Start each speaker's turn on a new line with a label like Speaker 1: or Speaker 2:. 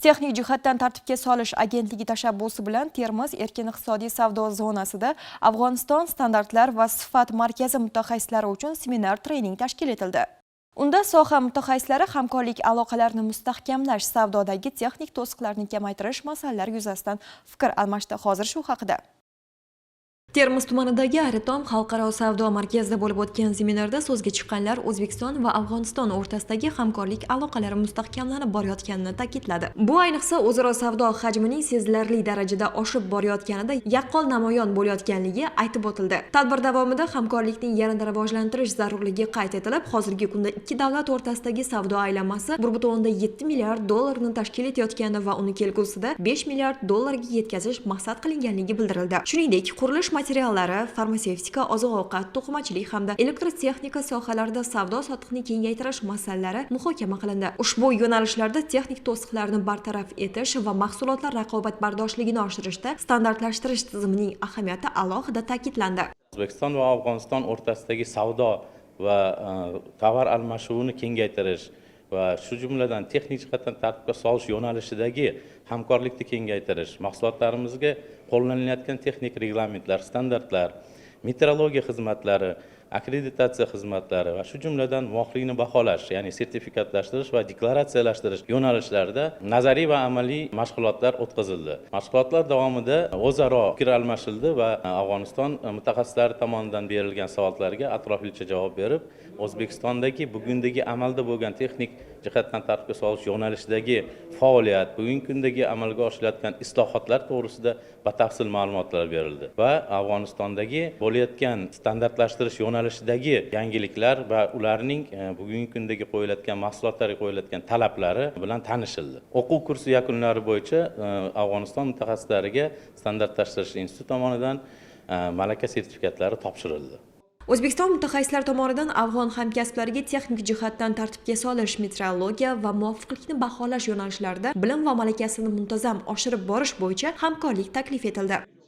Speaker 1: Texnik jihatdan tartibga solish agentligi tashabbusi bilan Termiz erkin iqtisodiy savdo zonasida Afg'oniston standartlar va sifat markazi mutaxassislari uchun seminar-trening tashkil etildi. Unda soha mutaxassislari hamkorlik aloqalarini mustahkamlash, savdodagi texnik to'siqlarni kamaytirish masalalari yuzasidan fikr almashdi. Hozir shu haqida. Termiz tumanidagi Aritom xalqaro savdo markazida bo'lib o'tgan seminarda so'zga chiqqanlar O'zbekiston va Afg'oniston o'rtasidagi hamkorlik aloqalari mustahkamlanib borayotganini ta'kidladi. Bu ayniqsa o'zaro savdo hajmining sezilarli darajada oshib borayotganida yaqqol namoyon bo'layotganligi aytib o'tildi. Tadbir davomida hamkorlikning yanada rivojlantirish zarurligi qayd etilib, hozirgi kunda ikki davlat o'rtasidagi savdo aylanmasi 1,7 milliard dollarni tashkil etayotgani va uni kelgusida 5 milliard dollarga yetkazish maqsad qilinganligi bildirildi. Shuningdek, qurilish materiallari, farmatsevtika, oziq-ovqat, to'qimachilik hamda elektrotexnika sohalarida savdo-sotiqni kengaytirish masalalari muhokama qilindi. Ushbu yo'nalishlarda texnik to'siqlarni bartaraf etish va mahsulotlar raqobatbardoshligini oshirishda standartlashtirish tizimining ahamiyati alohida ta'kidlandi.
Speaker 2: O'zbekiston va Afg'oniston o'rtasidagi savdo va tovar almashuvini kengaytirish va shu jumladan texnik jihatdan tartibga solish yo'nalishidagi hamkorlikni kengaytirish, mahsulotlarimizga qo'llanilayotgan texnik reglamentlar, standartlar, metrologiya xizmatlari, akkreditatsiya xizmatlari va shu jumladan muvofiqlikni baholash, ya'ni sertifikatlashtirish va deklaratsiyalashtirish yo'nalishlarida nazariy va amaliy mashg'ulotlar o'tkazildi. Mashg'ulotlar davomida o'zaro fikr almashildi va Afg'oniston mutaxassislari tomonidan berilgan savollarga atroflicha javob berib, O'zbekistondagi bugundagi amalda bo'lgan texnik jihatdan tartibga solish yo'nalishidagi faoliyat, bugungi kundagi amalga oshirilayotgan islohotlar to'g'risida batafsil ma'lumotlar berildi va Afg'onistondagi bo'layotgan standartlashtirish yo'nalishidagi yangiliklar va ularning bugungi kundagi qo'yilayotgan mahsulotlarga qo'yilayotgan talablari bilan tanishildi. O'quv kursi yakunlari bo'yicha Afg'oniston mutaxassislariga standartlashtirish instituti tomonidan malaka sertifikatlari topshirildi.
Speaker 1: O'zbekiston mutaxassislar tomonidan afg'on hamkasblariga texnik jihatdan tartibga solish, metrologiya va muvofiqlikni baholash yo'nalishlarida bilim va malakasini muntazam oshirib borish bo'yicha hamkorlik taklif etildi.